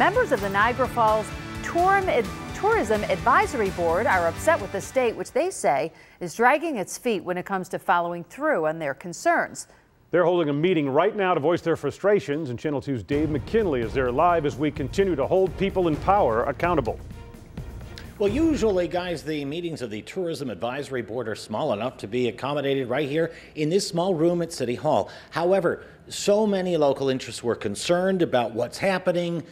Members of the Niagara Falls Tourism Advisory Board are upset with the state, which they say is dragging its feet when it comes to following through on their concerns. They're holding a meeting right now to voice their frustrations, and Channel 2's Dave McKinley is there live as we continue to hold people in power accountable. Well, usually, guys, the meetings of the Tourism Advisory Board are small enough to be accommodated right here in this small room at City Hall. However, so many local interests were concerned about what's happening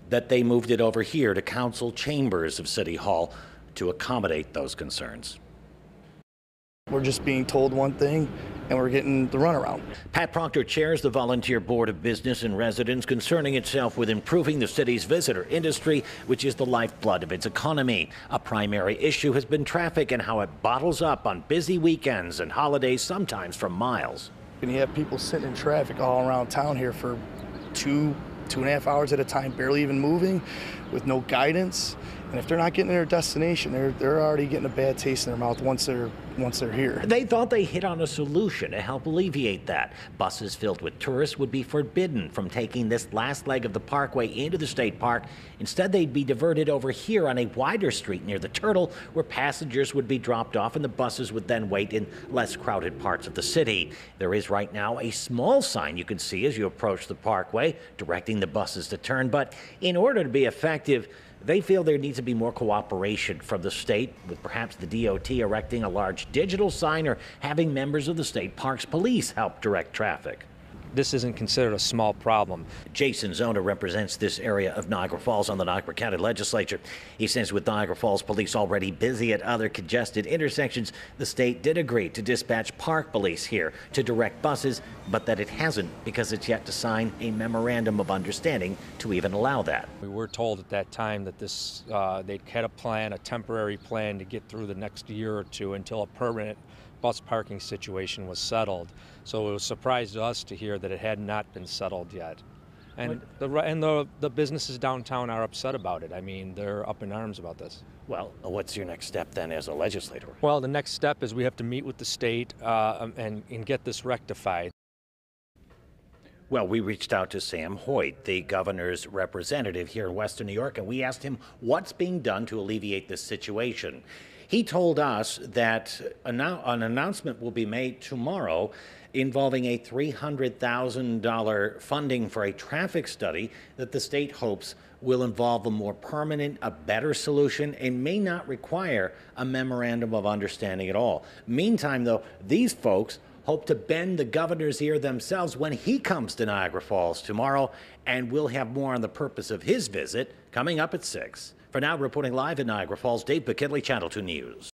that they moved it over here to council chambers of City Hall to accommodate those concerns. We're just being told one thing, and we're getting the runaround. Pat Proctor chairs the Volunteer Board of Business and Residents, concerning itself with improving the city's visitor industry, which is the lifeblood of its economy. A primary issue has been traffic and how it bottles up on busy weekends and holidays, sometimes for miles. And you have people sitting in traffic all around town here for two and a half hours at a time, barely even moving, with no guidance. And if they're not getting to their destination, they're already getting a bad taste in their mouth once they're here. They thought they hit on a solution to help alleviate that. Buses filled with tourists would be forbidden from taking this last leg of the parkway into the state park. Instead, they'd be diverted over here on a wider street near the Turtle, where passengers would be dropped off and the buses would then wait in less crowded parts of the city. There is right now a small sign you can see as you approach the parkway directing the buses to turn, but in order to be effective, they feel there needs to be more cooperation from the state, with perhaps the DOT erecting a large digital sign or having members of the state parks police help direct traffic. This isn't considered a small problem. Jason Zona represents this area of Niagara Falls on the Niagara County Legislature. He says with Niagara Falls police already busy at other congested intersections, the state did agree to dispatch park police here to direct buses, but that it hasn't because it's yet to sign a memorandum of understanding to even allow that. We were told at that time that they had a plan, a temporary plan to get through the next year or two until a permanent bus parking situation was settled. So it was a surprise to us to hear that it had not been settled yet. And the businesses downtown are upset about it. I mean, they're up in arms about this. Well, what's your next step then as a legislator? Well, the next step is we have to meet with the state and get this rectified. Well, we reached out to Sam Hoyt, the governor's representative here in Western New York, and we asked him what's being done to alleviate this situation. He told us that an announcement will be made tomorrow involving a $300,000 funding for a traffic study that the state hopes will involve a more permanent, a better solution, and may not require a memorandum of understanding at all. Meantime, though, these folks hope to bend the governor's ear themselves when he comes to Niagara Falls tomorrow, and we'll have more on the purpose of his visit coming up at 6. For now, reporting live in Niagara Falls, Dave McKinley, Channel 2 News.